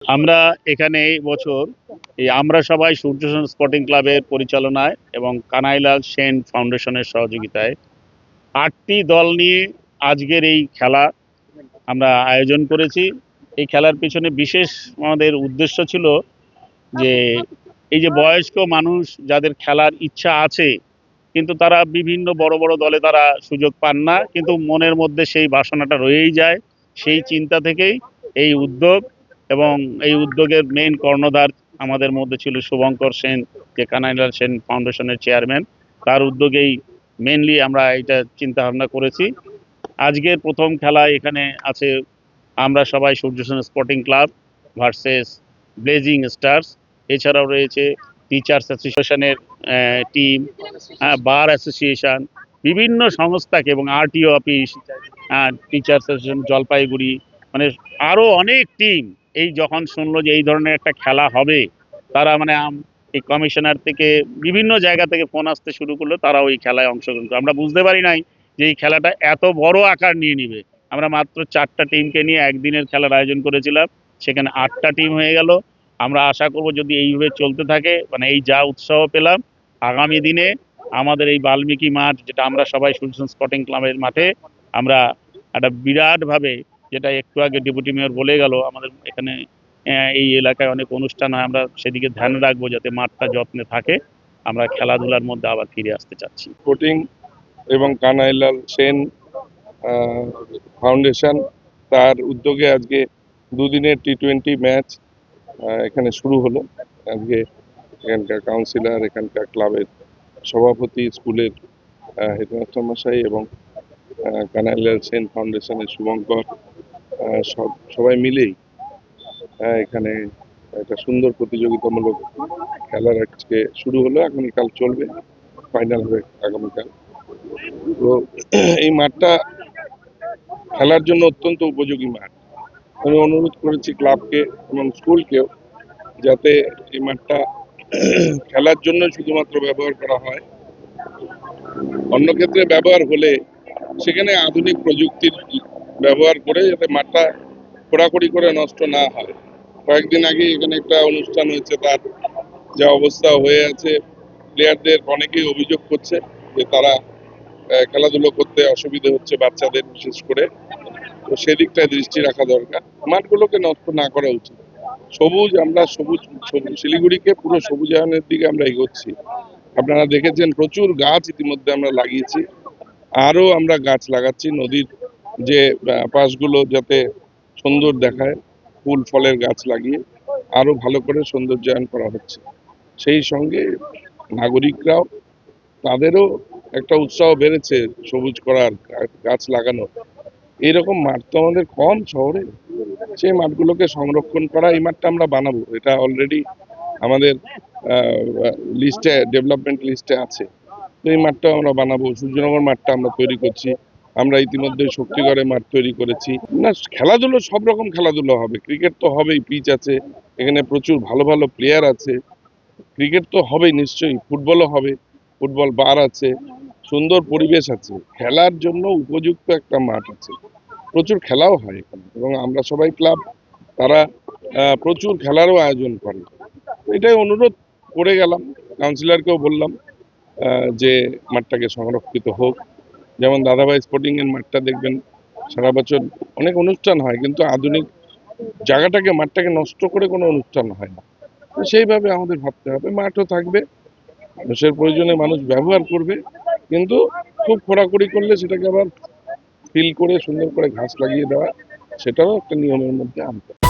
আমরা এখানে এই বছর আমরা সবাই সূর্যসেন স্পোর্টিং ক্লাবের পরিচালনায় এবং কানাইলাল সেন ফাউন্ডেশনের সহযোগিতায় ৮টি দল নিয়ে আজকের এই খেলা আমরা আয়োজন করেছি। এই খেলার পিছনে বিশেষ আমাদের উদ্দেশ্য ছিল যে এই যে বয়স্ক মানুষ যাদের খেলার ইচ্ছা আছে কিন্তু তারা বিভিন্ন বড় বড় দলে তারা সুযোগ পান না, কিন্তু মনের মধ্যে সেই বাসনাটা রয়েই যায়। সেই চিন্তা থেকেই এই উদ্যোগ, এবং এই উদ্যোগের মেইন কর্ণধার আমাদের মধ্যে ছিল শুভঙ্কর সেন, যে কানাইলাল সেন ফাউন্ডেশনের চেয়ারম্যান। তার উদ্যোগেই মেইনলি আমরা এটা চিন্তা ভাবনা করেছি। আজকের প্রথম খেলা এখানে আছে আমরা সবাই Surya Sen sporting club versus blazing stars. এছাড়াও রয়েছে টিচার্স অ্যাসোসিয়েশনের টিম, বার অ্যাসোসিয়েশন, বিভিন্ন সংস্থাকে এবং RTO office, teachers association Jalpaiguri, মানে আরও অনেক টিম এই যখন শুনলো যে এই ধরনের একটা খেলা হবে, তারা মানে এই কমিশনার থেকে বিভিন্ন জায়গা থেকে ফোন আসতে শুরু করলো, তারাও এই খেলায় অংশগ্রহণ করে। আমরা বুঝতে পারি নাই যে এই খেলাটা এত বড় আকার নিয়ে নিবে। আমরা মাত্র 4টা টিমকে নিয়ে একদিনের খেলার আয়োজন করেছিলাম, সেখানে 8টা টিম হয়ে গেল। আমরা আশা করব যদি এইভাবে চলতে থাকে, মানে এই যা উৎসাহ পেলাম, আগামী দিনে আমাদের এই বাল্মীকি মাঠ, যেটা আমরা সবাই সূর্যসেন স্পোর্টিং ক্লাবের মাঠে আমরা একটা বিরাটভাবে, যেটা একটু আগে ডেপুটি মেয়র বলে গেল, আমাদের এখানে এই এলাকায় অনেক অনুষ্ঠান হয়, আমরা সেদিকে ধ্যান রাখবো যাতে মাঠটা যত্নে থাকে। আমরা খেলাধুলার মধ্যে আবার ফিরে আসতে চাচ্ছি। স্পোর্টিং এবং কানাইলাল সেন ফাউন্ডেশন তার উদ্যোগে আজকে দুদিনের টি20 ম্যাচ এখানে শুরু হলো। আজকে এখানকার কাউন্সিলর, এখানকার ক্লাবের সভাপতি, স্কুলের হেডমাস্টার মশাই এবং কানাইলাল সেন ফাউন্ডেশনের শুভঙ্কর সবাই মিলেই এখানে একটা সুন্দর প্রতিযোগিতামূলক খেলার আজকে শুরু হলো। আগামীকাল চলবে, ফাইনাল হবে আগামীকাল। তো এই মাঠটা খেলার জন্য অত্যন্ত উপযোগী মাঠ। আমি অনুরোধ করেছি ক্লাবকে এবং স্কুলকেও যাতে এই মাঠটা খেলার জন্য শুধুমাত্র ব্যবহার করা হয়, অন্য ক্ষেত্রে ব্যবহার হলে সেখানে আধুনিক প্রযুক্তির ব্যবহার করে যাতে মাঠটা খোঁড়াখড়ি করে নষ্ট না হয়। কয়েকদিন আগে এখানে একটা অনুষ্ঠান হয়েছে, তার যা অবস্থা হয়ে আছে, প্লেয়ারদের অনেকেই অভিযোগ করছে যে তারা খেলাধুলো করতে অসুবিধা হচ্ছে বাচ্চাদের বিশেষ করে। তো সেদিকটায় দৃষ্টি রাখা দরকার, মাঠগুলোকে নষ্ট না করা উচিত। সবুজ, আমরা সবুজ শিলিগুড়িকে পুরো সবুজায়নের দিকে আমরা এগোচ্ছি। আপনারা দেখেছেন প্রচুর গাছ ইতিমধ্যে আমরা লাগিয়েছি, আরো আমরা গাছ লাগাচ্ছি। নদীর যে পাশগুলো যাতে সুন্দর দেখায়, ফুল ফলের গাছ লাগিয়ে আরো ভালো করে সৌন্দর্যায়ন করা হচ্ছে। সেই সঙ্গে নাগরিকরাও, তাদেরও একটা উৎসাহ বেড়েছে সবুজ করার, গাছ লাগানোর। এইরকম মাঠ তো আমাদের কম শহরে, সেই মাঠগুলোকে সংরক্ষণ করা। এই মাঠটা আমরা বানাবো, এটা অলরেডি আমাদের লিস্টে, ডেভেলপমেন্ট লিস্টে আছে। তো এই মাঠটাও আমরা বানাবো। সূর্যনগর মাঠটা আমরা তৈরি করছি, আমরা ইতিমধ্যে শক্তিগড়ে মাঠ তৈরি করেছি। না, খেলাধুলো সব রকম খেলাধুলো হবে, ক্রিকেট তো হবেই, পিচ আছে এখানে, প্রচুর ভালো ভালো প্লেয়ার আছে। ক্রিকেট তো হবেই নিশ্চয়ই, ফুটবলও হবে, ফুটবল বার আছে, সুন্দর পরিবেশ আছে, খেলার জন্য উপযুক্ত একটা মাঠ আছে, প্রচুর খেলাও হয় এখানে। এবং আমরা সবাই ক্লাব, তারা প্রচুর খেলারও আয়োজন করে। এটাই অনুরোধ করে গেলাম, কাউন্সিলরকেও বললাম যে মাঠটাকে সংরক্ষিত হোক। যেমন দাদাভাই স্পোর্টিং এর মাঠটা দেখবেন সারা বছর অনেক অনুষ্ঠান হয়, কিন্তু আধুনিক জায়গাটাকে, মাঠটাকে নষ্ট করে কোনো অনুষ্ঠান হয় না। তো সেইভাবে আমাদের ভাবতে হবে, মাঠও থাকবে, মানুষের প্রয়োজনে মানুষ ব্যবহার করবে, কিন্তু খুব খোঁড়াখুড়ি করলে সেটাকে আবার ফিল করে সুন্দর করে ঘাস লাগিয়ে দেওয়া, সেটাও একটা নিয়মের মধ্যে আনতে হবে।